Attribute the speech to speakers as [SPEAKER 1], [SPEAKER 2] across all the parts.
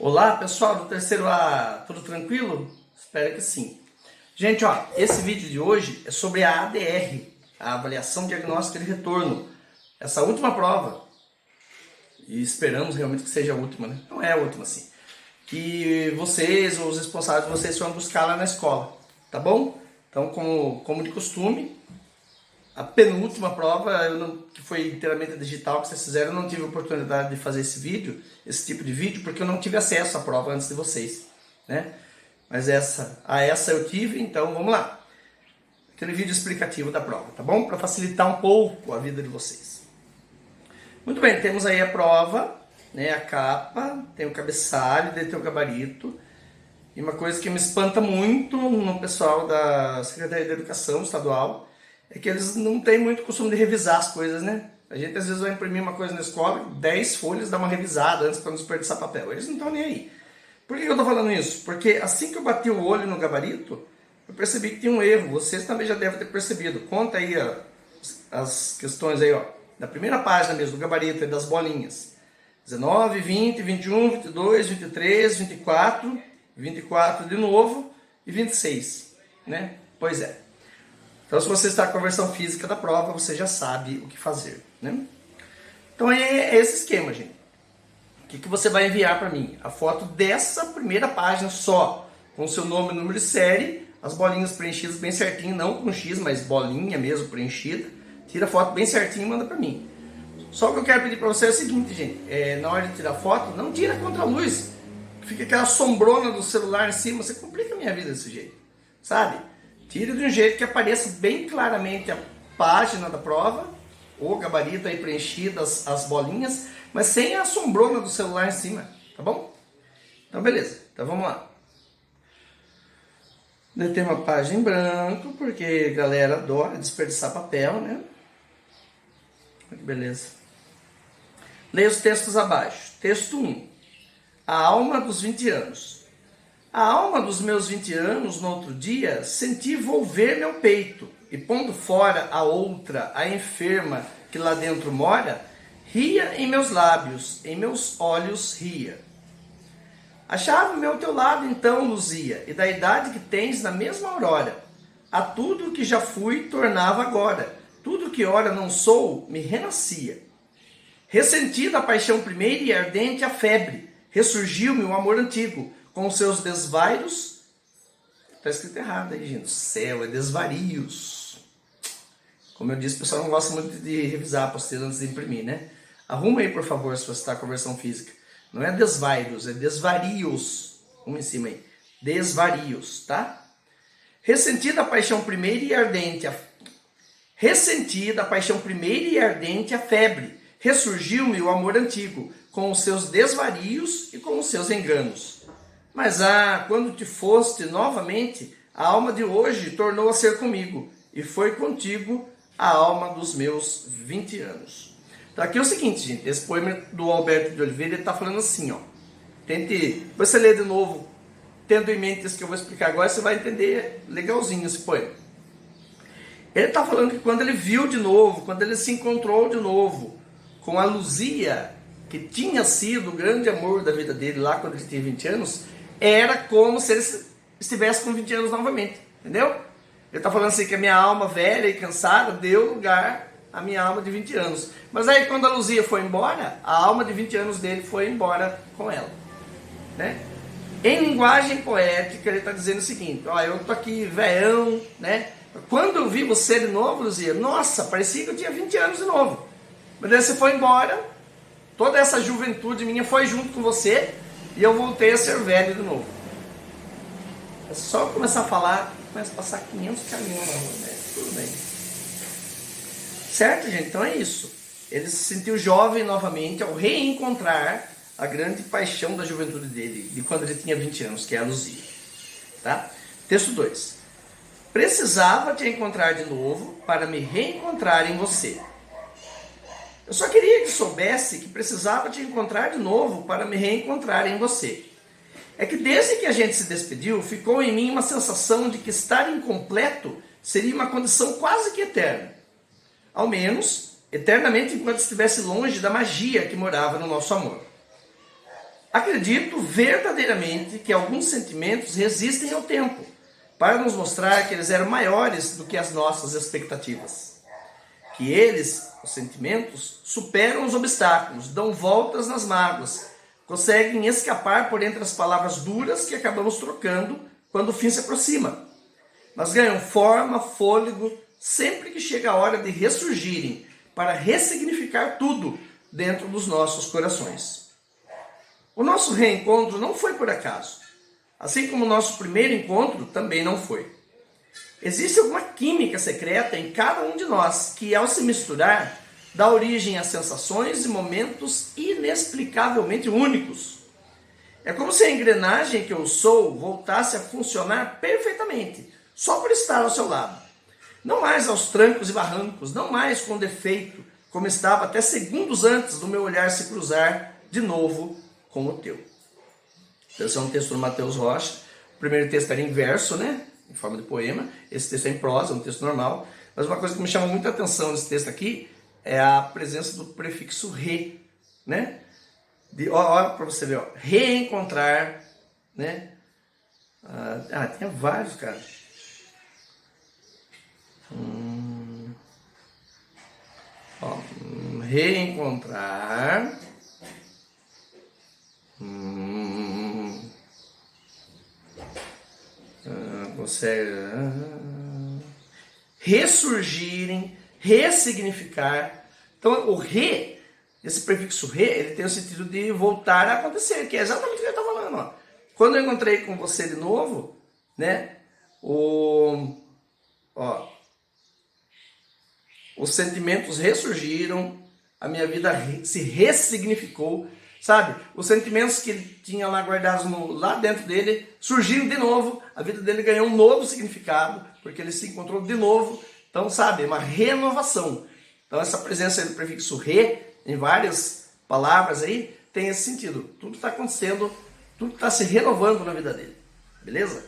[SPEAKER 1] Olá, pessoal do terceiro A, tudo tranquilo? Espero que sim. Gente, ó, esse vídeo de hoje é sobre a ADR, a Avaliação Diagnóstica de Retorno. Essa última prova, e esperamos realmente que seja a última, né? Não é a última, assim. Que vocês, ou os responsáveis de vocês, vão buscar lá na escola, tá bom? Então, como de costume, a penúltima prova, que foi inteiramente digital, que vocês fizeram, eu não tive oportunidade de fazer esse tipo de vídeo, porque eu não tive acesso à prova antes de vocês, né? Mas essa eu tive, então vamos lá. Aquele vídeo explicativo da prova, tá bom? Para facilitar um pouco a vida de vocês. Muito bem, temos aí a prova, né? A capa, tem o cabeçalho, daí tem o gabarito. E uma coisa que me espanta muito no pessoal da Secretaria de Educação Estadual é que eles não têm muito costume de revisar as coisas, né? A gente às vezes vai imprimir uma coisa na escola, 10 folhas, dá uma revisada antes para não desperdiçar papel. Eles não estão nem aí. Por que eu estou falando isso? Porque assim que eu bati o olho no gabarito, eu percebi que tinha um erro. Vocês também já devem ter percebido. Conta aí as questões aí, ó. Na primeira página mesmo, do gabarito, das bolinhas. 19, 20, 21, 22, 23, 24, 24 de novo e 26, né? Pois é. Então, se você está com a versão física da prova, você já sabe o que fazer, né? Então, é esse esquema, gente. O que você vai enviar para mim? A foto dessa primeira página só, com o seu nome e número de série, as bolinhas preenchidas bem certinho, não com X, mas bolinha mesmo preenchida. Tira a foto bem certinho e manda para mim. Só que eu quero pedir para você é o seguinte, gente. Na hora de tirar foto, não tira contra a luz. Fica aquela sombrona do celular em cima, você complica a minha vida desse jeito, sabe? Tire de um jeito que apareça bem claramente a página da prova, o gabarito aí preenchido, as bolinhas, mas sem a sombrona do celular em cima, tá bom? Então beleza, então vamos lá. Tem uma página em branco, porque a galera adora desperdiçar papel, né? Beleza. Leia os textos abaixo. Texto 1. A alma dos 20 anos. A alma dos meus 20 anos, no outro dia, senti volver meu peito, e pondo fora a outra, a enferma que lá dentro mora, ria em meus lábios, em meus olhos ria. Achava-me ao teu lado então, Luzia, e da idade que tens na mesma aurora. A tudo que já fui tornava agora, tudo que ora não sou, me renascia. Ressentida a paixão primeira e ardente a febre, ressurgiu-me o amor antigo, com os seus desvaios. Está escrito errado aí, gente. Céu, é desvarios. Como eu disse, o pessoal não gosta muito de revisar a apostila antes de imprimir, né? Arruma aí, por favor, se você está com a versão física. Não é desvaios, é desvarios. Arruma em cima aí. Desvarios, tá? Ressentida a paixão primeira e ardente. Ressentida a paixão primeira e ardente a febre. Ressurgiu-me o amor antigo, com os seus desvarios e com os seus enganos. Mas quando te foste novamente, a alma de hoje tornou a ser comigo, e foi contigo a alma dos meus 20 anos. Então aqui é o seguinte, gente, esse poema do Alberto de Oliveira, ele está falando assim, ó. Tente, você lê de novo, tendo em mente isso que eu vou explicar agora, você vai entender legalzinho esse poema. Ele está falando que quando ele viu de novo, quando ele se encontrou de novo com a Luzia, que tinha sido o grande amor da vida dele lá quando ele tinha 20 anos, era como se ele estivesse com 20 anos novamente, entendeu? Ele está falando assim que a minha alma velha e cansada deu lugar à minha alma de 20 anos. Mas aí quando a Luzia foi embora, a alma de 20 anos dele foi embora com ela, né? Em linguagem poética, ele está dizendo o seguinte, ó, eu tô aqui velhão, né? Quando eu vi você de novo, Luzia, nossa, parecia que eu tinha 20 anos de novo. Mas daí você foi embora, toda essa juventude minha foi junto com você, e eu voltei a ser velho de novo. É só começar a falar, começa a passar 500 caminhões na rua, né? Tudo bem. Certo, gente? Então é isso. Ele se sentiu jovem novamente ao reencontrar a grande paixão da juventude dele, de quando ele tinha 20 anos, que é a Luzia. Tá? Texto 2. Precisava te encontrar de novo para me reencontrar em você. Eu só queria que soubesse que precisava te encontrar de novo para me reencontrar em você. É que desde que a gente se despediu, ficou em mim uma sensação de que estar incompleto seria uma condição quase que eterna. Ao menos, eternamente enquanto estivesse longe da magia que morava no nosso amor. Acredito verdadeiramente que alguns sentimentos resistem ao tempo, para nos mostrar que eles eram maiores do que as nossas expectativas. Que eles, os sentimentos, superam os obstáculos, dão voltas nas mágoas, conseguem escapar por entre as palavras duras que acabamos trocando quando o fim se aproxima. Mas ganham forma, fôlego, sempre que chega a hora de ressurgirem, para ressignificar tudo dentro dos nossos corações. O nosso reencontro não foi por acaso, assim como o nosso primeiro encontro também não foi. Existe alguma química secreta em cada um de nós que, ao se misturar, dá origem a sensações e momentos inexplicavelmente únicos. É como se a engrenagem que eu sou voltasse a funcionar perfeitamente, só por estar ao seu lado. Não mais aos trancos e barrancos, não mais com defeito, como estava até segundos antes do meu olhar se cruzar de novo com o teu. Esse é um texto do Mateus Rocha. O primeiro texto era em verso, né? Em forma de poema. Esse texto é em prosa, é um texto normal. Mas uma coisa que me chama muita atenção nesse texto aqui é a presença do prefixo re, né? Olha para você ver, ó. Reencontrar, né? Tinha vários, cara. Reencontrar. Consegue ressurgirem, ressignificar. Então, o re, esse prefixo re, ele tem o sentido de voltar a acontecer, que é exatamente o que ele está falando. Ó. Quando eu encontrei com você de novo, né, os sentimentos ressurgiram, a minha vida se ressignificou, sabe? Os sentimentos que ele tinha lá guardados lá dentro dele surgiram de novo, a vida dele ganhou um novo significado, porque ele se encontrou de novo. Então, sabe, uma renovação. Então, essa presença do prefixo re, em várias palavras aí, tem esse sentido. Tudo está acontecendo, tudo está se renovando na vida dele. Beleza?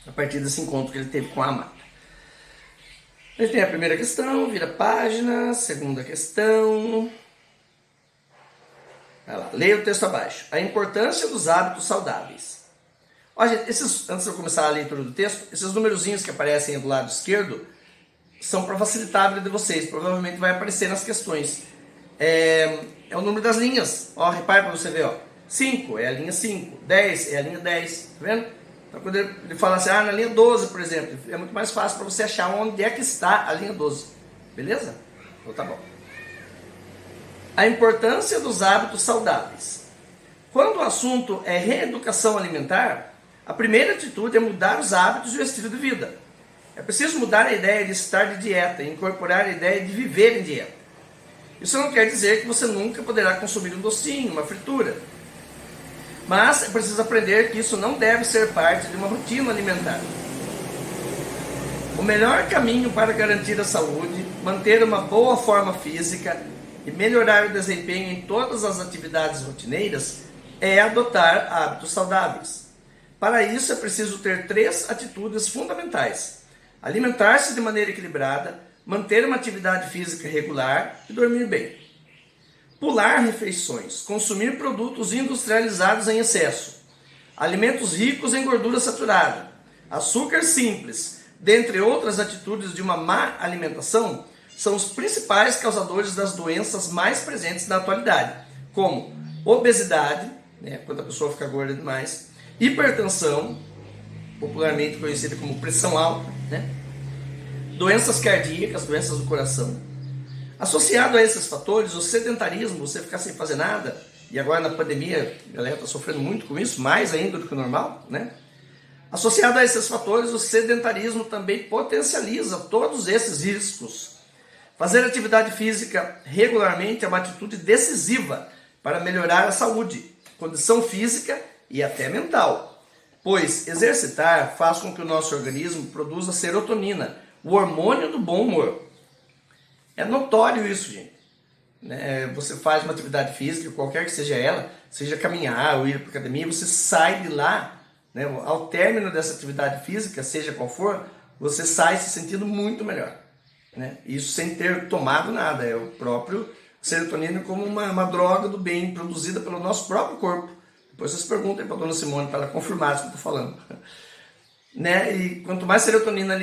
[SPEAKER 1] A partir desse encontro que ele teve com a amada. A gente tem a primeira questão, vira a página, segunda questão. Vai lá, leia o texto abaixo. A importância dos hábitos saudáveis. Olha, antes de eu começar a leitura do texto, esses numerozinhos que aparecem do lado esquerdo são para facilitar a vida de vocês. Provavelmente vai aparecer nas questões. É o número das linhas. Ó, repare para você ver. Ó. 5 é a linha 5. 10 é a linha 10. Tá vendo? Então, quando ele fala assim, na linha 12, por exemplo, é muito mais fácil para você achar onde é que está a linha 12. Beleza? Então tá bom. A importância dos hábitos saudáveis. Quando o assunto é reeducação alimentar, a primeira atitude é mudar os hábitos e o estilo de vida. É preciso mudar a ideia de estar de dieta e incorporar a ideia de viver em dieta. Isso não quer dizer que você nunca poderá consumir um docinho, uma fritura. Mas é preciso aprender que isso não deve ser parte de uma rotina alimentar. O melhor caminho para garantir a saúde, manter uma boa forma física e melhorar o desempenho em todas as atividades rotineiras é adotar hábitos saudáveis. Para isso é preciso ter 3 atitudes fundamentais: alimentar-se de maneira equilibrada, manter uma atividade física regular e dormir bem. Pular refeições, consumir produtos industrializados em excesso, alimentos ricos em gordura saturada, açúcar simples, dentre outras atitudes de uma má alimentação, são os principais causadores das doenças mais presentes na atualidade, como obesidade, né, quando a pessoa fica gorda demais, hipertensão, popularmente conhecida como pressão alta, né, doenças cardíacas, doenças do coração. Associado a esses fatores, o sedentarismo, você ficar sem fazer nada, e agora na pandemia a galera está sofrendo muito com isso, mais ainda do que o normal, né? Associado a esses fatores, o sedentarismo também potencializa todos esses riscos. Fazer atividade física regularmente é uma atitude decisiva para melhorar a saúde, condição física e até mental, pois exercitar faz com que o nosso organismo produza serotonina, o hormônio do bom humor. É notório isso, gente. Você faz uma atividade física, qualquer que seja ela, seja caminhar ou ir para a academia, você sai de lá, né, ao término dessa atividade física, seja qual for, você sai se sentindo muito melhor. Né? Isso sem ter tomado nada, é o próprio serotonina como uma droga do bem produzida pelo nosso próprio corpo, Depois vocês perguntem para a dona Simone para ela confirmar isso que eu estou falando. Né? E quanto mais serotonina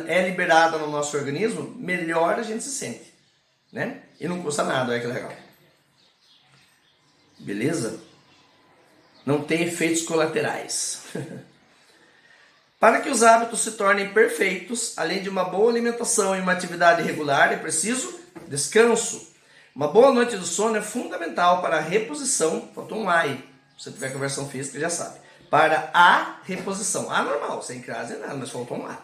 [SPEAKER 1] é liberada no nosso organismo, melhor a gente se sente. Né? E não custa nada, olha que legal. Beleza? Não tem efeitos colaterais. Para que os hábitos se tornem perfeitos, além de uma boa alimentação e uma atividade regular, é preciso descanso. Uma boa noite de sono é fundamental para a reposição, faltou um A aí, se você tiver com a versão física já sabe, para a reposição. A normal, sem crase nem nada, mas faltou um A.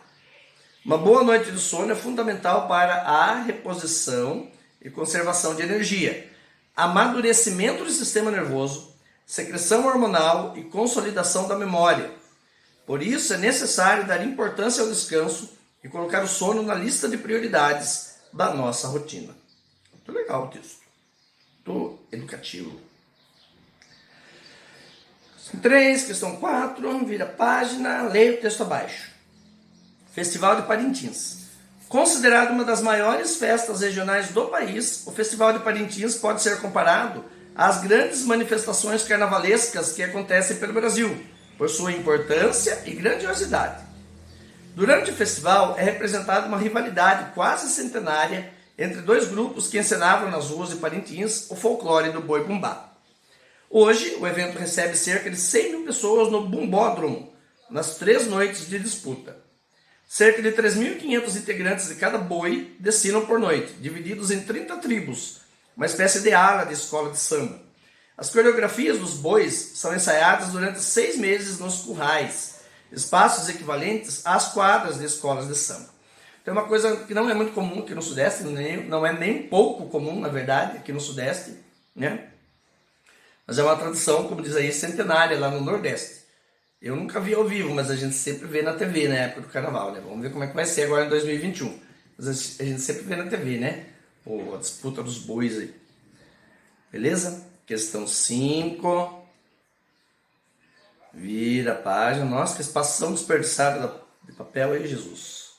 [SPEAKER 1] Uma boa noite de sono é fundamental para a reposição e conservação de energia, amadurecimento do sistema nervoso, secreção hormonal e consolidação da memória. Por isso é necessário dar importância ao descanso e colocar o sono na lista de prioridades da nossa rotina. Muito legal o texto. Muito educativo. Questão 3, questão 4, vira a página, leia o texto abaixo. Festival de Parintins. Considerado uma das maiores festas regionais do país, o Festival de Parintins pode ser comparado às grandes manifestações carnavalescas que acontecem pelo Brasil, por sua importância e grandiosidade. Durante o festival é representada uma rivalidade quase centenária entre dois grupos que encenavam nas ruas de Parintins o folclore do boi bumbá. Hoje, o evento recebe cerca de 100 mil pessoas no Bumbódromo, nas 3 noites de disputa. Cerca de 3.500 integrantes de cada boi desfilam por noite, divididos em 30 tribos, uma espécie de ala de escola de samba. As coreografias dos bois são ensaiadas durante 6 meses nos currais, espaços equivalentes às quadras de escolas de samba. Tem uma coisa que não é muito comum aqui no Sudeste, não é nem pouco comum, na verdade, aqui no Sudeste, né? Mas é uma tradição, como diz aí, centenária lá no Nordeste. Eu nunca vi ao vivo, mas a gente sempre vê na TV na época do carnaval, né? Vamos ver como é que vai ser agora em 2021. Mas a gente sempre vê na TV, né? Pô, a disputa dos bois aí. Beleza? Questão 5. Vira a página. Nossa, que espação desperdiçado de papel aí, Jesus.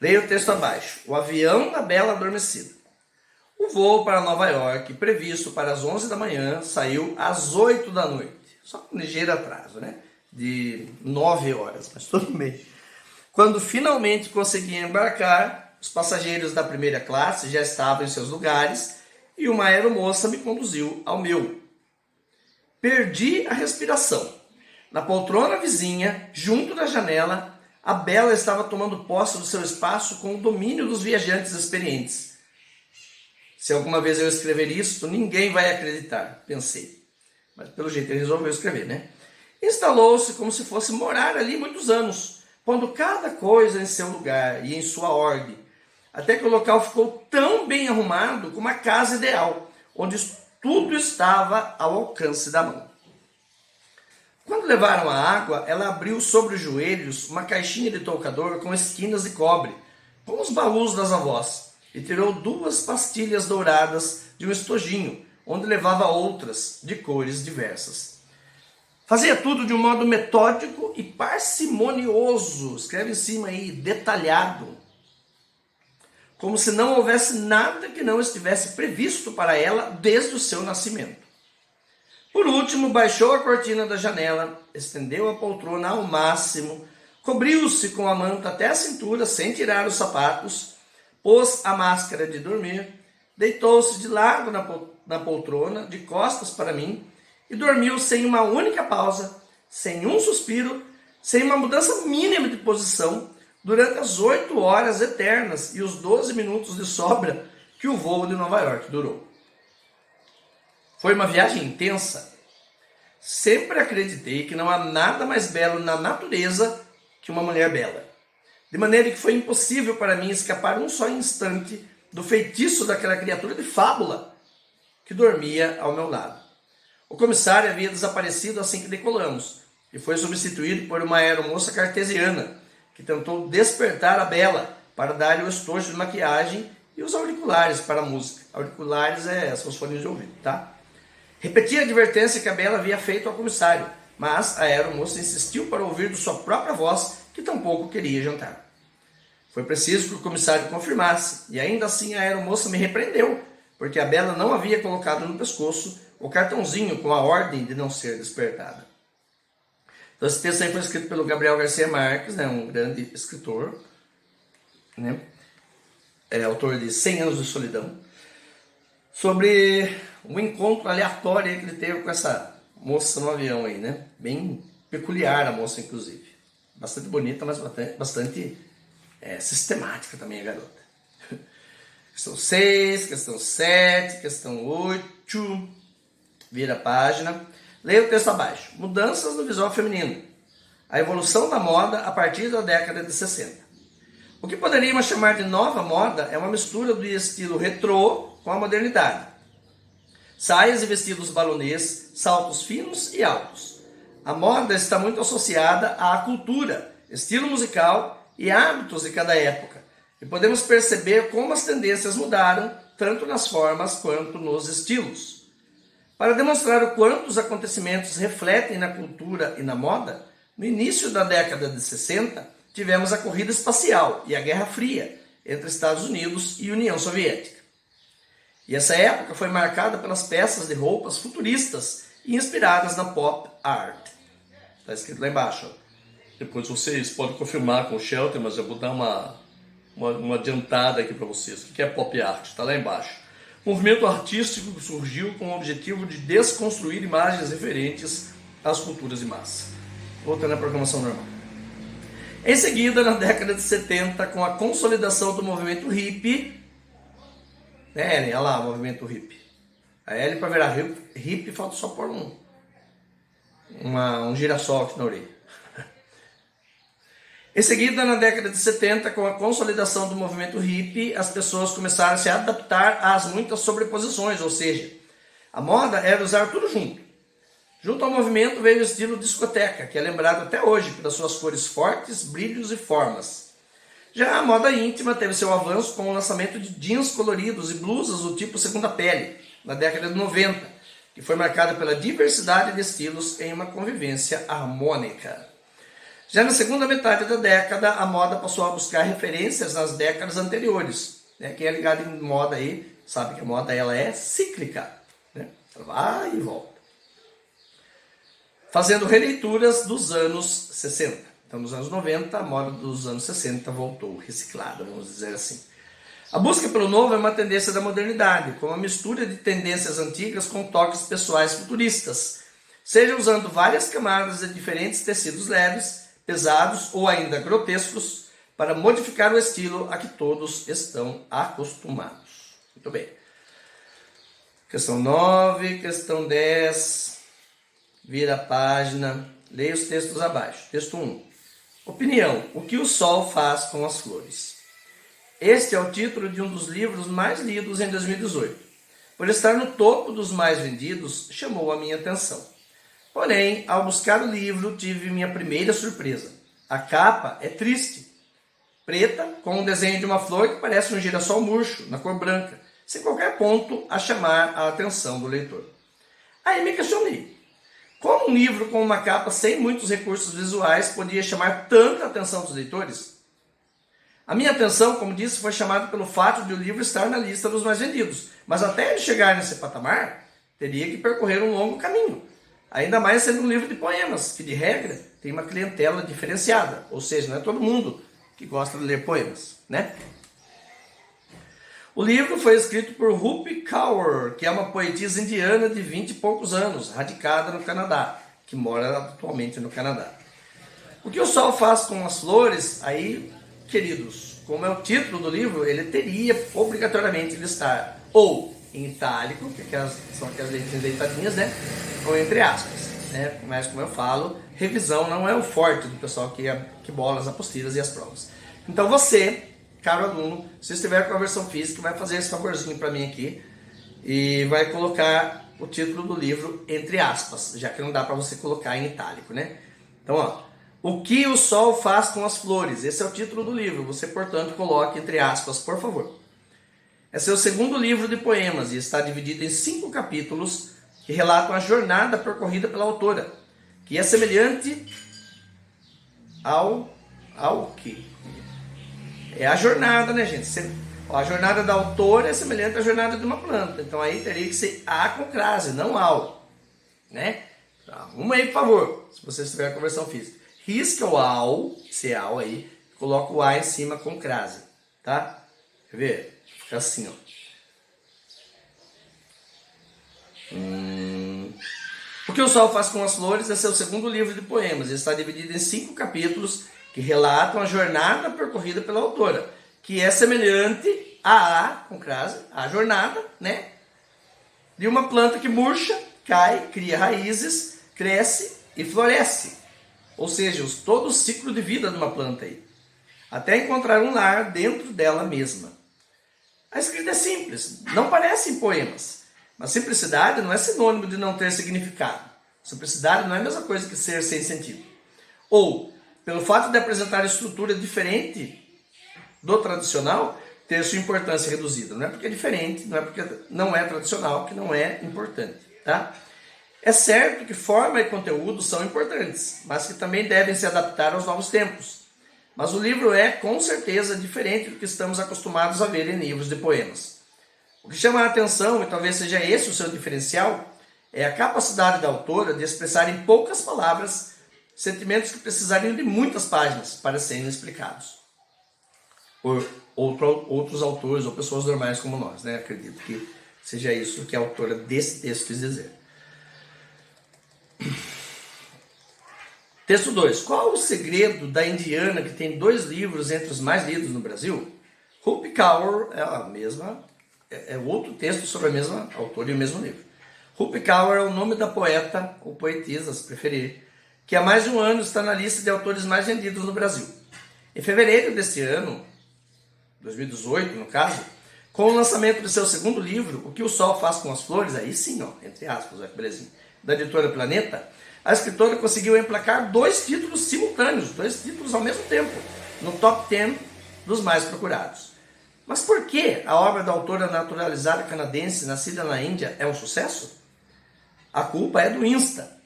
[SPEAKER 1] Leia o texto abaixo. O avião da Bela Adormecida. O voo para Nova York, previsto para as 11 da manhã, saiu às 8 da noite. Só com ligeiro atraso, né? De 9 horas, mas tudo bem. Quando finalmente consegui embarcar, os passageiros da primeira classe já estavam em seus lugares e uma aeromoça me conduziu ao meu. Perdi a respiração. Na poltrona vizinha, junto da janela, a Bela estava tomando posse do seu espaço com o domínio dos viajantes experientes. Se alguma vez eu escrever isso, ninguém vai acreditar, pensei. Mas pelo jeito ele resolveu escrever, né? Instalou-se como se fosse morar ali muitos anos, pondo cada coisa em seu lugar e em sua ordem, até que o local ficou tão bem arrumado como a casa ideal, onde tudo estava ao alcance da mão. Quando levaram a água, ela abriu sobre os joelhos uma caixinha de toucador com esquinas de cobre, como os baús das avós, e tirou 2 pastilhas douradas de um estojinho, onde levava outras de cores diversas. Fazia tudo de um modo metódico e parcimonioso, escreve em cima aí, detalhado, como se não houvesse nada que não estivesse previsto para ela desde o seu nascimento. Por último, baixou a cortina da janela, estendeu a poltrona ao máximo, cobriu-se com a manta até a cintura sem tirar os sapatos, pôs a máscara de dormir, deitou-se de lado na poltrona, de costas para mim, e dormiu sem uma única pausa, sem um suspiro, sem uma mudança mínima de posição, durante as 8 horas eternas e os 12 minutos de sobra que o voo de Nova York durou. Foi uma viagem intensa. Sempre acreditei que não há nada mais belo na natureza que uma mulher bela. De maneira que foi impossível para mim escapar um só instante do feitiço daquela criatura de fábula que dormia ao meu lado. O comissário havia desaparecido assim que decolamos e foi substituído por uma aeromoça cartesiana que tentou despertar a Bela para dar-lhe o estojo de maquiagem e os auriculares para a música. Auriculares são os fones de ouvido, tá? Repeti a advertência que a Bela havia feito ao comissário, mas a aeromoça insistiu para ouvir de sua própria voz que tampouco queria jantar. Foi preciso que o comissário confirmasse, e ainda assim a aeromoça me repreendeu, porque a Bela não havia colocado no pescoço o cartãozinho com a ordem de não ser despertada. Então, esse texto aí foi escrito pelo Gabriel Garcia Marques, né, um grande escritor, né, autor de 100 Anos de Solidão, sobre um encontro aleatório que ele teve com essa moça no avião aí, né? Bem peculiar a moça, inclusive. Bastante bonita, mas bastante sistemática também a garota. Questão 6, questão 7, questão 8. Vira a página. Leia o texto abaixo. Mudanças no visual feminino. A evolução da moda a partir da década de 60. O que poderíamos chamar de nova moda é uma mistura do estilo retrô com a modernidade. Saias e vestidos balonês, saltos finos e altos. A moda está muito associada à cultura, estilo musical e hábitos de cada época. E podemos perceber como as tendências mudaram, tanto nas formas quanto nos estilos. Para demonstrar o quanto os acontecimentos refletem na cultura e na moda, no início da década de 60, tivemos a corrida espacial e a Guerra Fria entre Estados Unidos e União Soviética. E essa época foi marcada pelas peças de roupas futuristas e inspiradas na pop art. Está escrito lá embaixo. Depois vocês podem confirmar com o Shelter, mas eu vou dar uma adiantada aqui para vocês. O que é pop art? Está lá embaixo. Movimento artístico que surgiu com o objetivo de desconstruir imagens referentes às culturas de massa. Voltando à programação normal. Em seguida, na década de 70, com a consolidação do movimento hippie, né, Ellen? Olha lá o movimento hippie. A Ellen, para virar hippie, falta só pôr um girassol aqui na orelha. Em seguida, na década de 70, com a consolidação do movimento hippie, as pessoas começaram a se adaptar às muitas sobreposições, ou seja, a moda era usar tudo junto. Junto ao movimento veio o estilo discoteca, que é lembrado até hoje pelas suas cores fortes, brilhos e formas. Já a moda íntima teve seu avanço com o lançamento de jeans coloridos e blusas do tipo segunda pele, na década de 90, que foi marcada pela diversidade de estilos em uma convivência harmônica. Já na segunda metade da década, a moda passou a buscar referências nas décadas anteriores. Quem é ligado em moda aí sabe que a moda ela é cíclica, né? Ela vai e volta. Fazendo releituras dos anos 60. Então, nos anos 90, a moda dos anos 60 voltou reciclada, vamos dizer assim. A busca pelo novo é uma tendência da modernidade, com uma mistura de tendências antigas com toques pessoais futuristas, seja usando várias camadas de diferentes tecidos leves, pesados ou ainda grotescos, para modificar o estilo a que todos estão acostumados. Muito bem. Questão 9, questão 10, vira a página, leia os textos abaixo. Texto 1. Opinião: o que o sol faz com as flores? Este é o título de um dos livros mais lidos em 2018. Por estar no topo dos mais vendidos, chamou a minha atenção. Porém, ao buscar o livro, tive minha primeira surpresa. A capa é triste. Preta, com um desenho de uma flor que parece um girassol murcho, na cor branca, sem qualquer ponto a chamar a atenção do leitor. Aí me questionei. Como um livro com uma capa sem muitos recursos visuais podia chamar tanta atenção dos leitores? A minha atenção, como disse, foi chamada pelo fato de o livro estar na lista dos mais vendidos. Mas até ele chegar nesse patamar, teria que percorrer um longo caminho. Ainda mais sendo um livro de poemas, que de regra tem uma clientela diferenciada. Ou seja, não é todo mundo que gosta de ler poemas, né? O livro foi escrito por Rupi Kaur, que é uma poetisa indiana de 20 e poucos anos, radicada no Canadá, que mora atualmente no Canadá. O que o sol faz com as flores? Aí, queridos, como é o título do livro, ele teria obrigatoriamente de estar ou em itálico, que são aquelas letrinhas deitadinhas, né? Ou entre aspas, né? Mas como eu falo, revisão não é o forte do pessoal que bola as apostilas e as provas. Então você, caro aluno, se estiver com a versão física, vai fazer esse favorzinho para mim aqui e vai colocar o título do livro entre aspas, já que não dá para você colocar em itálico, né? Então, ó, o que o sol faz com as flores? Esse é o título do livro. Você, portanto, coloque entre aspas, por favor. Esse é o segundo livro de poemas e está dividido em 5 capítulos que relatam a jornada percorrida pela autora, que é semelhante ao que? É a jornada, né, gente? Ó, a jornada da autora é semelhante à jornada de uma planta. Então aí teria que ser a com crase, não ao. Né? Arruma aí, por favor, se você estiver com a versão física. Risca o ao, se é ao aí, coloca o a em cima com crase. Tá? Quer ver? Fica assim, ó. O que o Sol Faz com as Flores é seu segundo livro de poemas. Ele está dividido em 5 capítulos que relatam a jornada percorrida pela autora, que é semelhante com crase, a jornada, né, de uma planta que murcha, cai, cria raízes, cresce e floresce. Ou seja, todo o ciclo de vida de uma planta aí, até encontrar um lar dentro dela mesma. A escrita é simples, não parecem poemas, mas simplicidade não é sinônimo de não ter significado. Simplicidade não é a mesma coisa que ser sem sentido. Ou, pelo fato de apresentar estrutura diferente do tradicional, ter sua importância reduzida. Não é porque é diferente, não é porque não é tradicional, que não é importante. Tá? É certo que forma e conteúdo são importantes, mas que também devem se adaptar aos novos tempos. Mas o livro é, com certeza, diferente do que estamos acostumados a ver em livros de poemas. O que chama a atenção, e talvez seja esse o seu diferencial, é a capacidade da autora de expressar em poucas palavras sentimentos que precisariam de muitas páginas para serem explicados por outros autores ou pessoas normais como nós, né? Acredito que seja isso que a autora desse texto quis dizer. Texto 2. Qual o segredo da indiana que tem 2 livros entre os mais lidos no Brasil? Rupi Kaur é outro texto sobre a mesma autora e o mesmo livro. Rupi Kaur é o nome da poeta, ou poetisa, se preferir, que há mais de um ano está na lista de autores mais vendidos no Brasil. Em fevereiro deste ano, 2018 no caso, com o lançamento de seu segundo livro, O que o Sol Faz com as Flores, aí sim, ó, entre aspas, olha que belezinha, da editora Planeta, a escritora conseguiu emplacar 2 títulos simultâneos, 2 títulos ao mesmo tempo, no top 10 dos mais procurados. Mas por que a obra da autora naturalizada canadense, nascida na Índia, é um sucesso? A culpa é do Insta.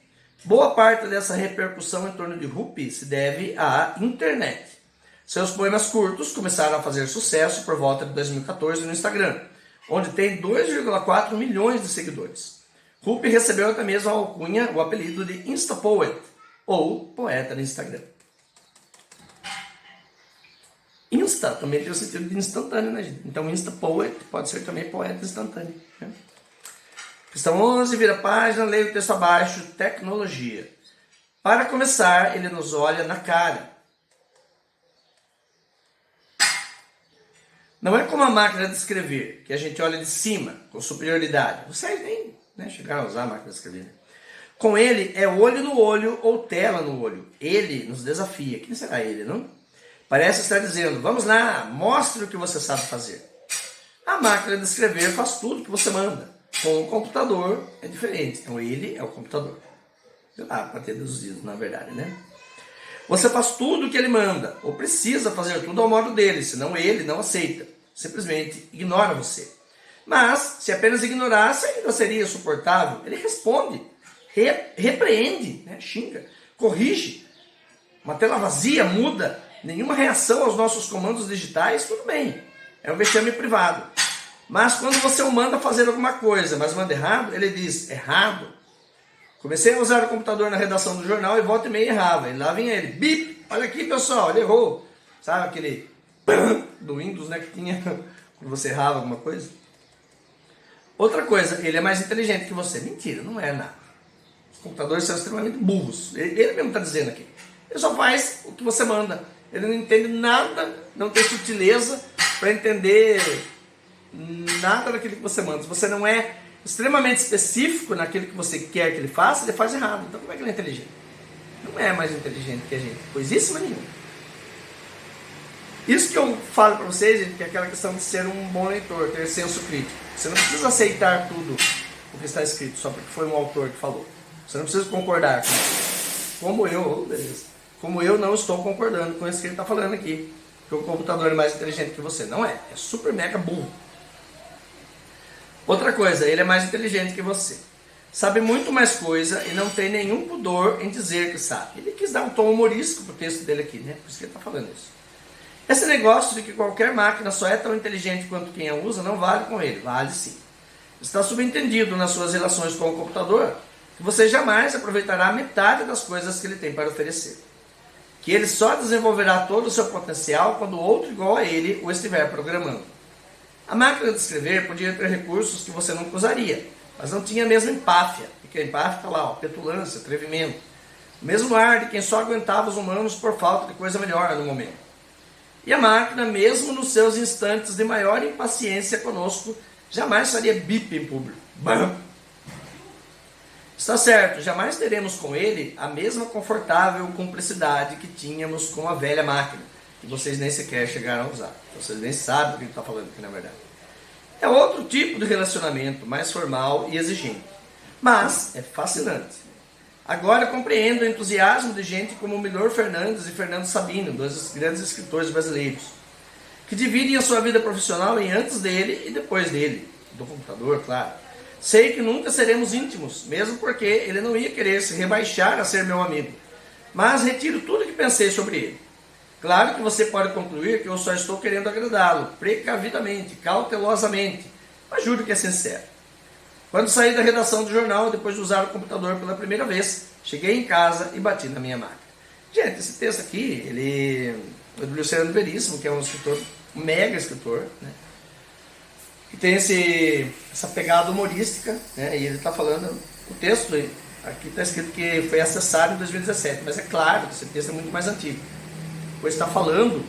[SPEAKER 1] Boa parte dessa repercussão em torno de Rupi se deve à internet. Seus poemas curtos começaram a fazer sucesso por volta de 2014 no Instagram, onde tem 2,4 milhões de seguidores. Rupi recebeu até mesmo a alcunha, o apelido de Instapoet, ou poeta do Instagram. Insta também tem o sentido de instantâneo, né, gente? Então, Instapoet pode ser também poeta instantâneo. Né? Questão 11, vira a página, leia o texto abaixo, tecnologia. Para começar, ele nos olha na cara. Não é como a máquina de escrever, que a gente olha de cima, com superioridade. Vocês nem chegaram a usar a máquina de escrever. Né? Com ele, é olho no olho ou tela no olho. Ele nos desafia. Quem será ele, não? Parece estar dizendo, vamos lá, mostre o que você sabe fazer. A máquina de escrever faz tudo que você manda. Com o computador é diferente. Então ele é o computador. Para ter deduzido, na verdade, né? Você faz tudo o que ele manda, ou precisa fazer tudo ao modo dele, senão ele não aceita. Simplesmente ignora você. Mas, se apenas ignorasse, ainda seria suportável. Ele responde, repreende, né? Xinga, corrige. Uma tela vazia, muda, nenhuma reação aos nossos comandos digitais, tudo bem. É um vexame privado. Mas quando você o manda fazer alguma coisa, mas manda errado, ele diz, errado. Comecei a usar o computador na redação do jornal e volta e meia errava. E lá vinha ele, bip, olha aqui pessoal, ele errou. Sabe aquele do Windows, né, que tinha quando você errava alguma coisa? Outra coisa, ele é mais inteligente que você. Mentira, não é nada. Os computadores são extremamente burros. Ele mesmo está dizendo aqui. Ele só faz o que você manda. Ele não entende nada, não tem sutileza para entender nada daquilo que você manda. Se você não é extremamente específico naquilo que você quer que ele faça, ele faz errado. Então como é que ele é inteligente? Não é mais inteligente que a gente. Coisíssima nenhuma. Isso que eu falo para vocês, gente, que é aquela questão de ser um bom leitor, ter senso crítico. Você não precisa aceitar tudo o que está escrito só porque foi um autor que falou. Você não precisa concordar com isso. Como eu não estou concordando com isso que ele está falando aqui. Que o computador é mais inteligente que você. Não é. É super mega burro. Outra coisa, ele é mais inteligente que você. Sabe muito mais coisa e não tem nenhum pudor em dizer que sabe. Ele quis dar um tom humorístico pro texto dele aqui, né? Por isso que ele está falando isso. Esse negócio de que qualquer máquina só é tão inteligente quanto quem a usa não vale com ele, vale sim. Está subentendido nas suas relações com o computador que você jamais aproveitará metade das coisas que ele tem para oferecer. Que ele só desenvolverá todo o seu potencial quando outro igual a ele o estiver programando. A máquina de escrever podia ter recursos que você nunca usaria, mas não tinha a mesma empáfia, porque a empáfia está lá, petulância, atrevimento. O mesmo ar de quem só aguentava os humanos por falta de coisa melhor no momento. E a máquina, mesmo nos seus instantes de maior impaciência conosco, jamais faria bip em público. Bam! Está certo, jamais teremos com ele a mesma confortável cumplicidade que tínhamos com a velha máquina, que vocês nem sequer chegaram a usar. Vocês nem sabem o que ele está falando aqui, na verdade. É outro tipo de relacionamento, mais formal e exigente. Mas é fascinante. Agora compreendo o entusiasmo de gente como Milor Fernandes e Fernando Sabino, dois grandes escritores brasileiros, que dividem a sua vida profissional em antes dele e depois dele, do computador, claro. Sei que nunca seremos íntimos, mesmo porque ele não ia querer se rebaixar a ser meu amigo. Mas retiro tudo que pensei sobre ele. Claro que você pode concluir que eu só estou querendo agradá-lo, precavidamente, cautelosamente, mas juro que é sincero. Quando saí da redação do jornal, depois de usar o computador pela primeira vez, cheguei em casa e bati na minha máquina. Gente, esse texto aqui, ele é do Luciano Veríssimo, que é um escritor, um mega escritor, né? Que tem essa pegada humorística, né? E ele está falando, o texto aqui está escrito que foi acessado em 2017, mas é claro que esse texto é muito mais antigo, pois está falando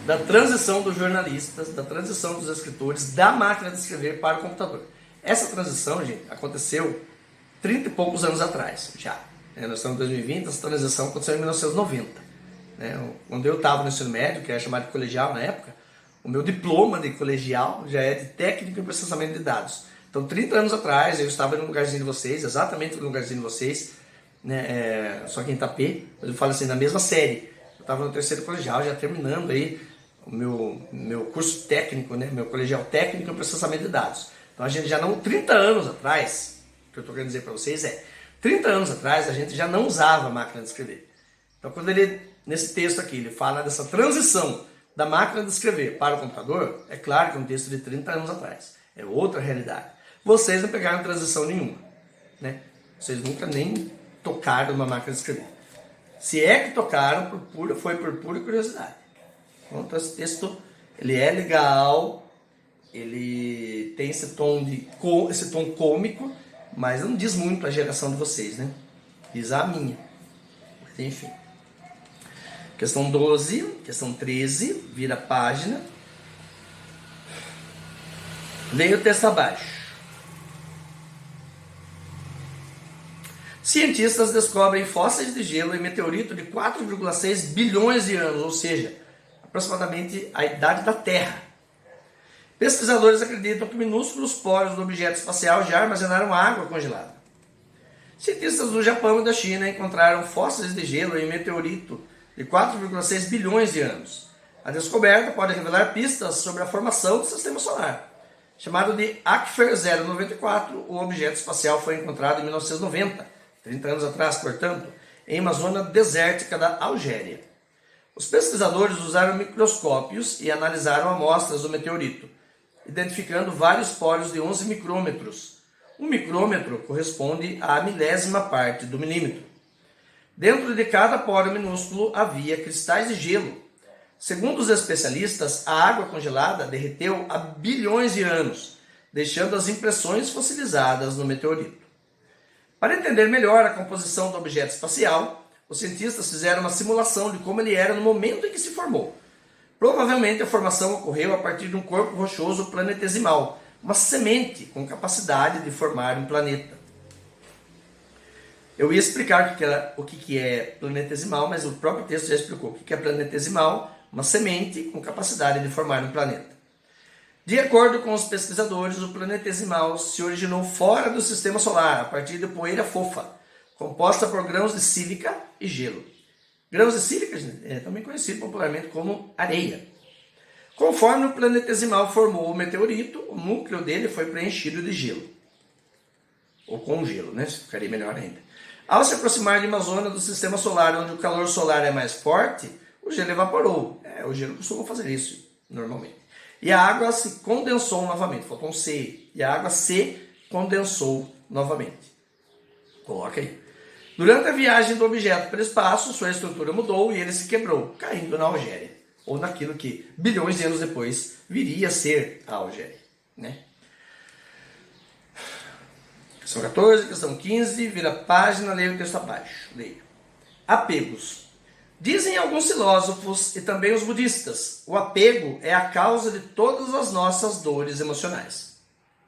[SPEAKER 1] da transição dos jornalistas, da transição dos escritores, da máquina de escrever para o computador. Essa transição, gente, aconteceu 30 e poucos anos atrás, já. Nós estamos em 2020, essa transição aconteceu em 1990. Quando eu estava no ensino médio, que era chamado de colegial na época, o meu diploma de colegial já é de técnico em processamento de dados. Então, 30 anos atrás, eu estava no lugarzinho de vocês, exatamente no lugarzinho de vocês, né, só que em Itapê, mas eu falo assim, na mesma série. Eu estava no terceiro colegial, já terminando aí o meu curso técnico, né, meu colegial técnico em processamento de dados. Então, a gente já não, 30 anos atrás, o que eu estou querendo dizer para vocês 30 anos atrás, a gente já não usava a máquina de escrever. Então, quando ele, nesse texto aqui, ele fala dessa transição da máquina de escrever para o computador, é claro que é um texto de 30 anos atrás. É outra realidade. Vocês não pegaram transição nenhuma, né? Vocês nunca nem tocaram numa máquina de escrever. Se é que tocaram, foi por pura curiosidade. Então, esse texto, ele é legal, ele tem esse tom cômico, mas não diz muito a geração de vocês, né? Diz a minha. Mas, enfim. Questão 12, questão 13, vira a página. Leia o texto abaixo. Cientistas descobrem fósseis de gelo em meteorito de 4,6 bilhões de anos, ou seja, aproximadamente a idade da Terra. Pesquisadores acreditam que minúsculos poros do objeto espacial já armazenaram água congelada. Cientistas do Japão e da China encontraram fósseis de gelo em meteorito de 4,6 bilhões de anos. A descoberta pode revelar pistas sobre a formação do Sistema Solar. Chamado de Aquifer 094, o objeto espacial foi encontrado em 1990, 30 anos atrás, portanto, em uma zona desértica da Algéria. Os pesquisadores usaram microscópios e analisaram amostras do meteorito, identificando vários poros de 11 micrômetros. Um micrômetro corresponde à milésima parte do milímetro. Dentro de cada poro minúsculo havia cristais de gelo. Segundo os especialistas, a água congelada derreteu há bilhões de anos, deixando as impressões fossilizadas no meteorito. Para entender melhor a composição do objeto espacial, os cientistas fizeram uma simulação de como ele era no momento em que se formou. Provavelmente a formação ocorreu a partir de um corpo rochoso planetesimal, uma semente com capacidade de formar um planeta. Eu ia explicar o que é planetesimal, mas o próprio texto já explicou o que é planetesimal, uma semente com capacidade de formar um planeta. De acordo com os pesquisadores, o planetesimal se originou fora do sistema solar, a partir de poeira fofa, composta por grãos de sílica e gelo. Grãos de sílica é também conhecido popularmente como areia. Conforme o planetesimal formou o meteorito, o núcleo dele foi preenchido de gelo. Ou com gelo, né? Ficaria melhor ainda. Ao se aproximar de uma zona do sistema solar onde o calor solar é mais forte, o gelo evaporou. O gelo costuma fazer isso, normalmente. E a água se condensou novamente. Faltou um C. E a água se condensou novamente. Coloca aí. Durante a viagem do objeto pelo espaço, sua estrutura mudou e ele se quebrou, caindo na Algéria. Ou naquilo que bilhões de anos depois viria a ser a Algéria. Né? Questão 14, questão 15, vira a página, leia o texto abaixo. Leia. Apegos. Dizem alguns filósofos e também os budistas, o apego é a causa de todas as nossas dores emocionais.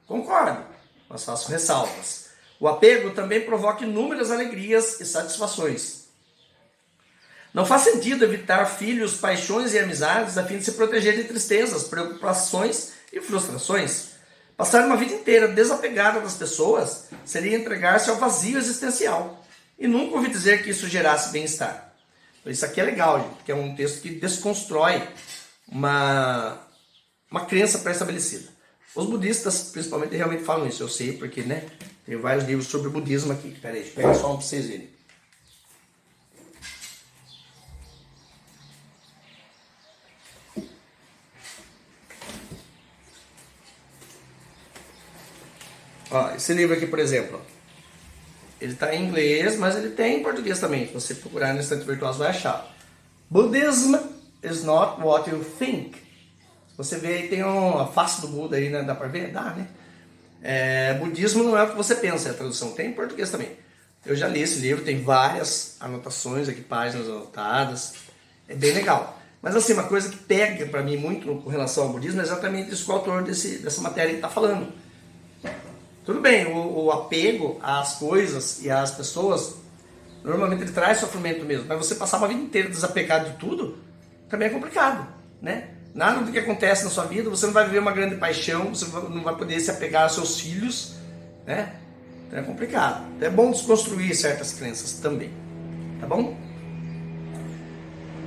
[SPEAKER 1] Concordo, mas faço ressalvas. O apego também provoca inúmeras alegrias e satisfações. Não faz sentido evitar filhos, paixões e amizades a fim de se proteger de tristezas, preocupações e frustrações. Passar uma vida inteira desapegada das pessoas seria entregar-se ao vazio existencial. E nunca ouvi dizer que isso gerasse bem-estar. Isso aqui é legal, gente, porque é um texto que desconstrói uma crença pré-estabelecida. Os budistas, principalmente, realmente falam isso. Eu sei, porque, né, tem vários livros sobre budismo aqui. Peraí, deixa eu pegar só um para vocês verem. Ó, esse livro aqui, por exemplo, ele está em inglês, mas ele tem em português também. Se você procurar no Estante Virtuoso, vai achar. Buddhism is not what you think. Você vê aí, tem a face do Buda aí, né? Dá para ver? Dá, né? Budismo não é o que você pensa, é a tradução. Tem em português também. Eu já li esse livro, tem várias anotações aqui, páginas anotadas. É bem legal. Mas assim, uma coisa que pega para mim muito com relação ao budismo é exatamente isso que o autor dessa matéria está falando. Tudo bem, o apego às coisas e às pessoas, normalmente ele traz sofrimento mesmo, mas você passar uma vida inteira desapegado de tudo, também é complicado, né? Nada do que acontece na sua vida, você não vai viver uma grande paixão, você não vai poder se apegar aos seus filhos, né? Então é complicado. Então é bom desconstruir certas crenças também, tá bom?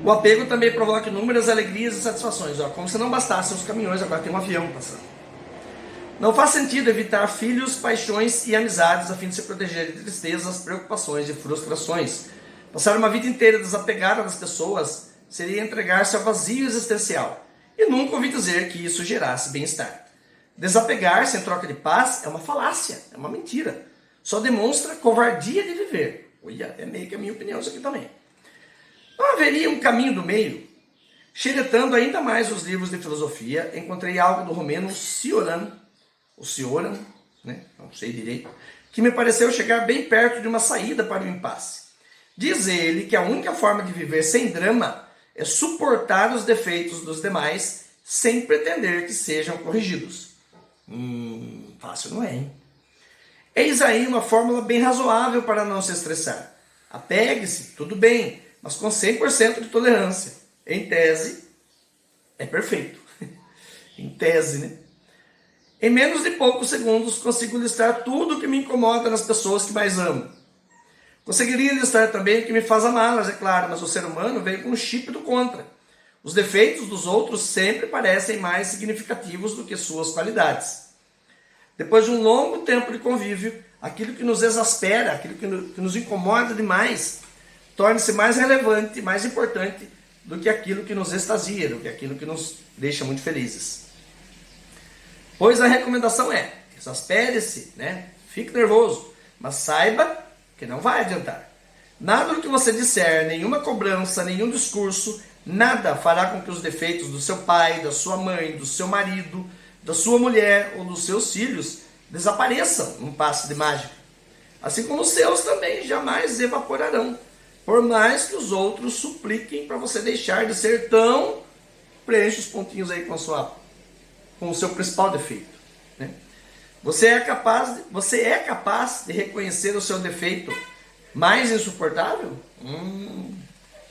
[SPEAKER 1] O apego também provoca inúmeras alegrias e satisfações, ó, como se não bastassem os caminhões, agora tem um avião passando. Não faz sentido evitar filhos, paixões e amizades a fim de se proteger de tristezas, preocupações e frustrações. Passar uma vida inteira desapegada das pessoas seria entregar-se ao vazio existencial. E nunca ouvi dizer que isso gerasse bem-estar. Desapegar-se em troca de paz é uma falácia, é uma mentira. Só demonstra covardia de viver. Olha, é meio que a minha opinião isso aqui também. Não haveria um caminho do meio? Xeretando ainda mais os livros de filosofia, encontrei algo do romeno Cioran, né? Não sei direito, que me pareceu chegar bem perto de uma saída para o impasse. Diz ele que a única forma de viver sem drama é suportar os defeitos dos demais sem pretender que sejam corrigidos. Fácil não é, hein? Eis aí uma fórmula bem razoável para não se estressar. Apegue-se, tudo bem, mas com 100% de tolerância. Em tese, é perfeito. Em tese, né? Em menos de poucos segundos, consigo listar tudo o que me incomoda nas pessoas que mais amo. Conseguiria listar também o que me faz amá-las, é claro, mas o ser humano veio com um chip do contra. Os defeitos dos outros sempre parecem mais significativos do que suas qualidades. Depois de um longo tempo de convívio, aquilo que nos exaspera, aquilo que nos incomoda demais, torna-se mais relevante, mais importante do que aquilo que nos extasia, do que aquilo que nos deixa muito felizes. Pois a recomendação é, exaspere-se, né? Fique nervoso, mas saiba que não vai adiantar. Nada do que você disser, nenhuma cobrança, nenhum discurso, nada fará com que os defeitos do seu pai, da sua mãe, do seu marido, da sua mulher ou dos seus filhos desapareçam num passe de mágica. Assim como os seus também jamais evaporarão, por mais que os outros supliquem para você deixar de ser tão... Preenche os pontinhos aí com o seu principal defeito, né? Você é capaz de reconhecer o seu defeito mais insuportável?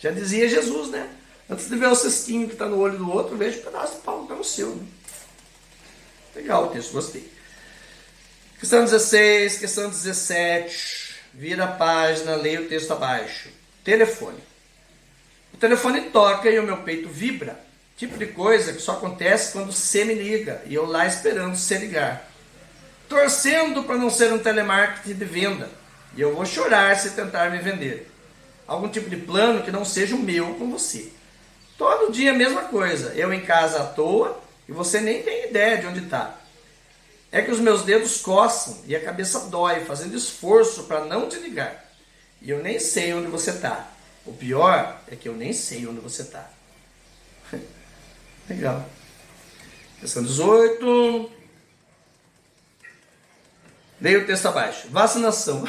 [SPEAKER 1] Já dizia Jesus, né? Antes de ver o cestinho que está no olho do outro, veja um pedaço de pau que está no seu, né? Legal o texto, gostei. Questão 16, questão 17, vira a página, leia o texto abaixo. Telefone. O telefone toca e o meu peito vibra. Tipo de coisa que só acontece quando você me liga e eu lá esperando você ligar. Torcendo para não ser um telemarketing de venda. E eu vou chorar se tentar me vender. Algum tipo de plano que não seja o meu com você. Todo dia a mesma coisa. Eu em casa à toa e você nem tem ideia de onde está. É que os meus dedos coçam e a cabeça dói, fazendo esforço para não te ligar. E eu nem sei onde você está. O pior é que eu nem sei onde você está. Legal. Questão 18. Leia o texto abaixo. Vacinação.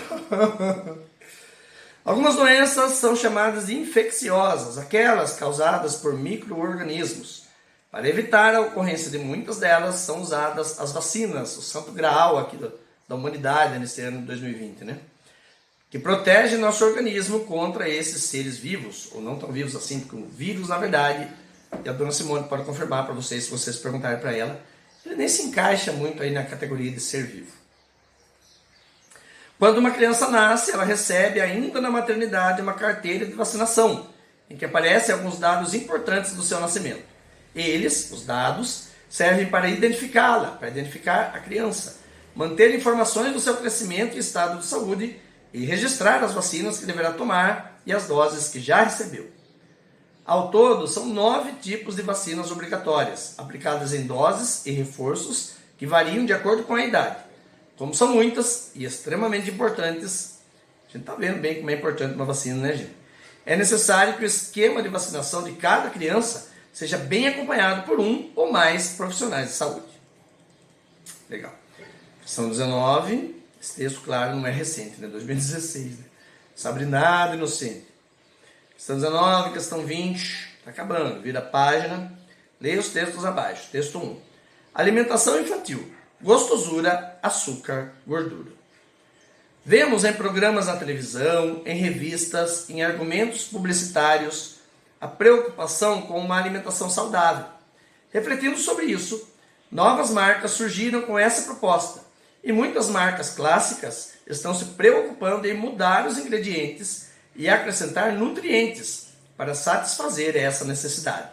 [SPEAKER 1] Algumas doenças são chamadas de infecciosas, aquelas causadas por micro-organismos. Para evitar a ocorrência de muitas delas, são usadas as vacinas, o santo graal aqui da humanidade nesse ano de 2020, né? Que protege nosso organismo contra esses seres vivos, ou não tão vivos assim, porque o vírus, na verdade, e a dona Simone pode confirmar para vocês, se vocês perguntarem para ela, ele nem se encaixa muito aí na categoria de ser vivo. Quando uma criança nasce, ela recebe ainda na maternidade uma carteira de vacinação, em que aparecem alguns dados importantes do seu nascimento. Eles, os dados, servem para identificá-la, para identificar a criança, manter informações do seu crescimento e estado de saúde e registrar as vacinas que deverá tomar e as doses que já recebeu. Ao todo, são 9 tipos de vacinas obrigatórias, aplicadas em doses e reforços que variam de acordo com a idade. Como são muitas e extremamente importantes, a gente está vendo bem como é importante uma vacina, né, gente? É necessário que o esquema de vacinação de cada criança seja bem acompanhado por um ou mais profissionais de saúde. Legal. Questão 19, esse texto, claro, não é recente, né? 2016, né? Sabe nada, inocente. Questão 19, questão 20, está acabando, vira a página, leia os textos abaixo. Texto 1. Alimentação infantil, gostosura, açúcar, gordura. Vemos em programas na televisão, em revistas, em argumentos publicitários, a preocupação com uma alimentação saudável. Refletindo sobre isso, novas marcas surgiram com essa proposta e muitas marcas clássicas estão se preocupando em mudar os ingredientes e acrescentar nutrientes para satisfazer essa necessidade.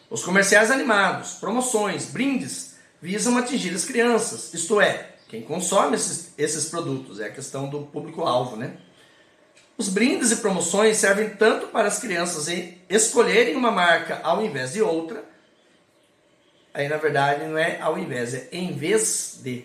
[SPEAKER 1] Os comerciais animados, promoções, brindes visam atingir as crianças, isto é, quem consome esses produtos, é a questão do público-alvo, né? Os brindes e promoções servem tanto para as crianças escolherem uma marca ao invés de outra. Aí, na verdade, não é ao invés, é em vez de.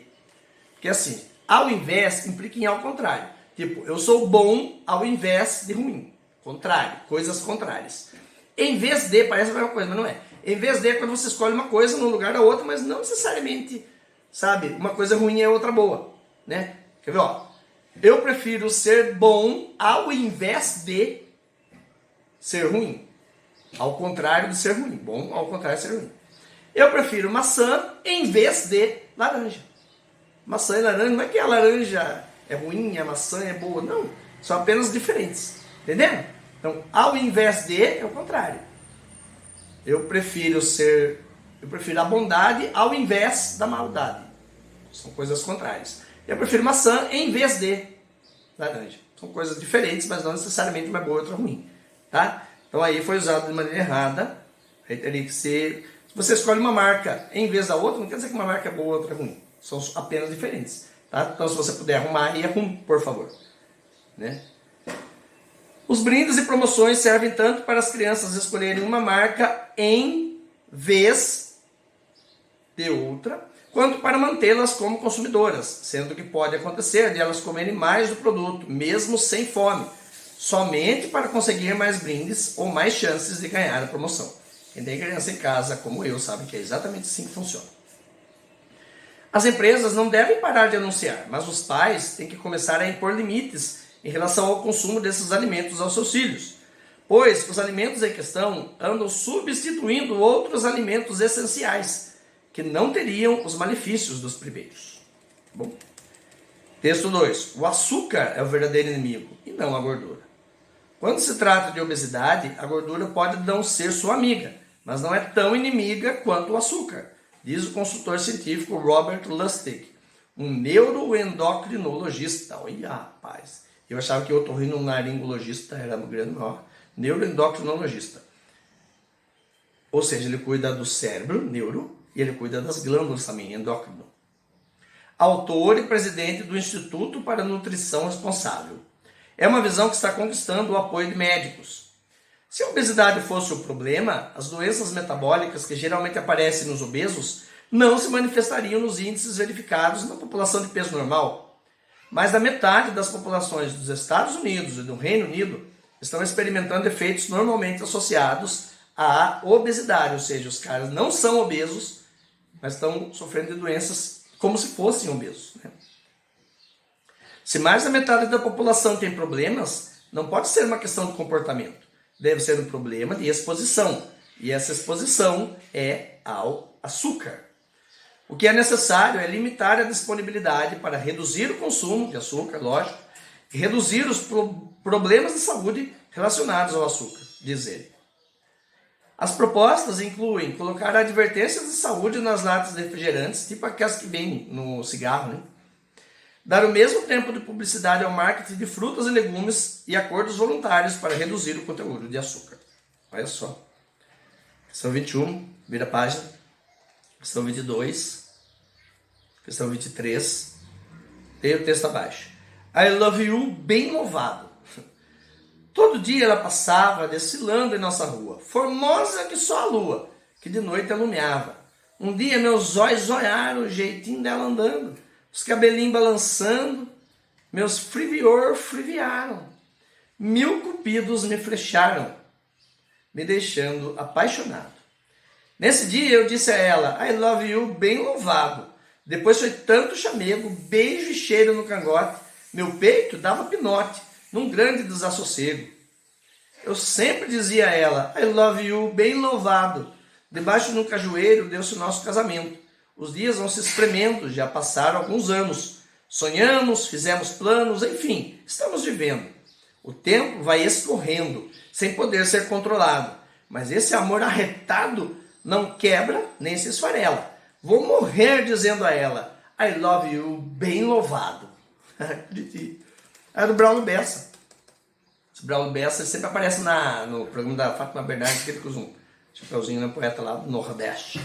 [SPEAKER 1] Porque assim, ao invés implica em ao contrário. Tipo, eu sou bom ao invés de ruim. Contrário, coisas contrárias. Em vez de, parece a mesma coisa, mas não é. Em vez de é quando você escolhe uma coisa no lugar da outra, mas não necessariamente, sabe, uma coisa ruim é outra boa, né? Quer ver, ó? Eu prefiro ser bom ao invés de ser ruim. Ao contrário de ser ruim. Bom ao contrário de ser ruim. Eu prefiro maçã em vez de laranja. Maçã e laranja, não é que a laranja é ruim, a maçã é boa. Não, são apenas diferentes. Entendeu? Então, ao invés de, é o contrário. Eu prefiro a bondade ao invés da maldade. São coisas contrárias. Eu prefiro maçã em vez de laranja. São coisas diferentes, mas não necessariamente uma boa ou outra ruim. Tá? Então aí foi usado de maneira errada. Aí teria que ser... Se você escolhe uma marca em vez da outra, não quer dizer que uma marca é boa ou outra é ruim. São apenas diferentes. Tá? Então se você puder arrumar aí, arrume, por favor. Né? Os brindes e promoções servem tanto para as crianças escolherem uma marca em vez de outra, quanto para mantê-las como consumidoras, sendo que pode acontecer de elas comerem mais do produto, mesmo sem fome, somente para conseguir mais brindes ou mais chances de ganhar a promoção. Quem tem criança em casa, como eu, sabe que é exatamente assim que funciona. As empresas não devem parar de anunciar, mas os pais têm que começar a impor limites em relação ao consumo desses alimentos aos seus filhos, pois os alimentos em questão andam substituindo outros alimentos essenciais, que não teriam os malefícios dos primeiros. Bom. Texto 2. O açúcar é o verdadeiro inimigo e não a gordura. Quando se trata de obesidade, a gordura pode não ser sua amiga, mas não é tão inimiga quanto o açúcar, diz o consultor científico Robert Lustig, um neuroendocrinologista. Olha, rapaz, eu achava que o otorrinolaringologista era um grande maior. Neuroendocrinologista. Ou seja, ele cuida do cérebro, neuro, e ele cuida das glândulas também, endócrino. Autor e presidente do Instituto para a Nutrição Responsável. É uma visão que está conquistando o apoio de médicos. Se a obesidade fosse o problema, as doenças metabólicas que geralmente aparecem nos obesos não se manifestariam nos índices verificados na população de peso normal. Mais da metade das populações dos Estados Unidos e do Reino Unido estão experimentando efeitos normalmente associados à obesidade, ou seja, os caras não são obesos, mas estão sofrendo de doenças como se fossem obesos, né? Se mais da metade da população tem problemas, não pode ser uma questão de comportamento. Deve ser um problema de exposição. E essa exposição é ao açúcar. O que é necessário é limitar a disponibilidade para reduzir o consumo de açúcar, lógico, e reduzir os problemas de saúde relacionados ao açúcar, diz ele. As propostas incluem colocar advertências de saúde nas latas de refrigerantes, tipo aquelas que vêm no cigarro, né? Dar o mesmo tempo de publicidade ao marketing de frutas e legumes e acordos voluntários para reduzir o conteúdo de açúcar. Olha só. Questão 21, vira a página. Questão 22. Questão 23. Tem o texto abaixo. I love you, bem louvado. Todo dia ela passava desfilando em nossa rua, formosa que só a lua, que de noite alumiava. Um dia meus olhos olharam o jeitinho dela andando, os cabelinhos balançando, meus friviaram. 1000 cupidos me flecharam, me deixando apaixonado. Nesse dia eu disse a ela, I love you, bem louvado. Depois foi tanto chamego, beijo e cheiro no cangote, meu peito dava pinote, num grande desassossego. Eu sempre dizia a ela, I love you, bem louvado. Debaixo de um cajueiro deu-se o nosso casamento. Os dias vão se espremendo, já passaram alguns anos. Sonhamos, fizemos planos, enfim, estamos vivendo. O tempo vai escorrendo, sem poder ser controlado. Mas esse amor arretado não quebra nem se esfarela. Vou morrer dizendo a ela, I love you, bem louvado. Era do Braulio Bessa. Esse Braulio Bessa sempre aparece no programa da Fátima Bernardes, que ele usa um chapeuzinho, né, poeta lá do Nordeste.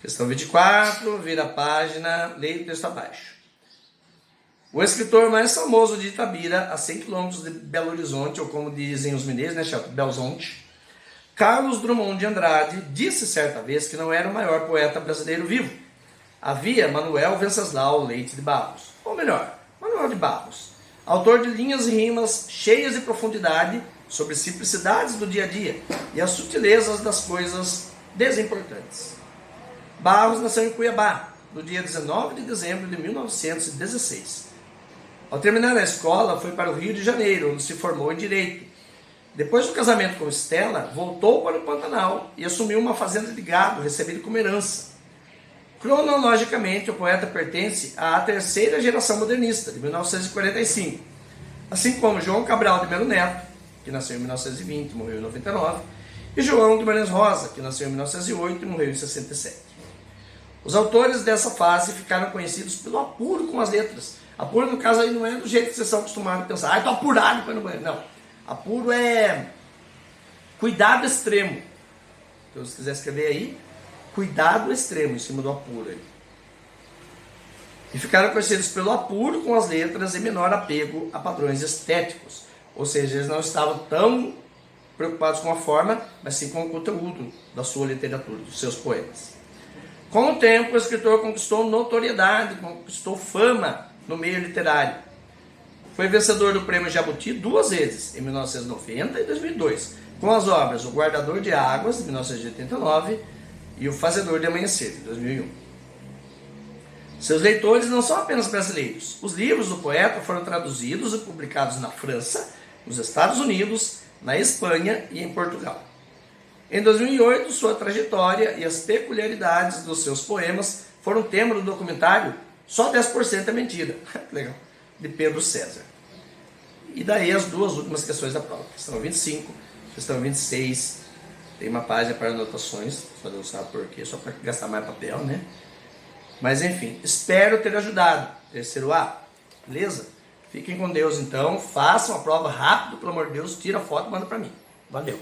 [SPEAKER 1] Questão 24, vira a página, leia o texto abaixo. O escritor mais famoso de Itabira, a 100 km de Belo Horizonte, ou como dizem os mineiros, né, Belzonte, Carlos Drummond de Andrade, disse certa vez que não era o maior poeta brasileiro vivo. Havia Manuel Venceslau Leite de Barros, ou melhor, Manuel de Barros, autor de linhas e rimas cheias de profundidade sobre simplicidades do dia a dia e as sutilezas das coisas desimportantes. Barros nasceu em Cuiabá, no dia 19 de dezembro de 1916. Ao terminar a escola, foi para o Rio de Janeiro, onde se formou em Direito. Depois do casamento com Estela, voltou para o Pantanal e assumiu uma fazenda de gado, recebida como herança. Cronologicamente, o poeta pertence à terceira geração modernista, de 1945, assim como João Cabral de Melo Neto, que nasceu em 1920 e morreu em 99, e João Guimarães Rosa, que nasceu em 1908 e morreu em 67. Os autores dessa fase ficaram conhecidos pelo apuro com as letras. Apuro, no caso, aí não é do jeito que vocês estão acostumados a pensar. Estou apurado para ir no banheiro. Não. Apuro é cuidado extremo. Então, se quiser escrever aí, cuidado extremo em cima do apuro. Aí. E ficaram conhecidos pelo apuro com as letras e menor apego a padrões estéticos. Ou seja, eles não estavam tão preocupados com a forma, mas sim com o conteúdo da sua literatura, dos seus poemas. Com o tempo, o escritor conquistou notoriedade, conquistou fama no meio literário. Foi vencedor do Prêmio Jabuti 2 vezes, em 1990 e 2002, com as obras O Guardador de Águas, de 1989, e O Fazedor de Amanhecer, de 2001. Seus leitores não são apenas brasileiros. Os livros do poeta foram traduzidos e publicados na França, nos Estados Unidos, na Espanha e em Portugal. Em 2008, sua trajetória e as peculiaridades dos seus poemas foram tema do documentário Só 10% é Mentira, legal, de Pedro César. E daí as duas últimas questões da prova, questão 25, questão 26, tem uma página para anotações, só Deus sabe por quê, só para gastar mais papel, né? Mas enfim, espero ter ajudado. Terceiro A, beleza? Fiquem com Deus então, façam a prova rápido, pelo amor de Deus, tira a foto e manda para mim. Valeu!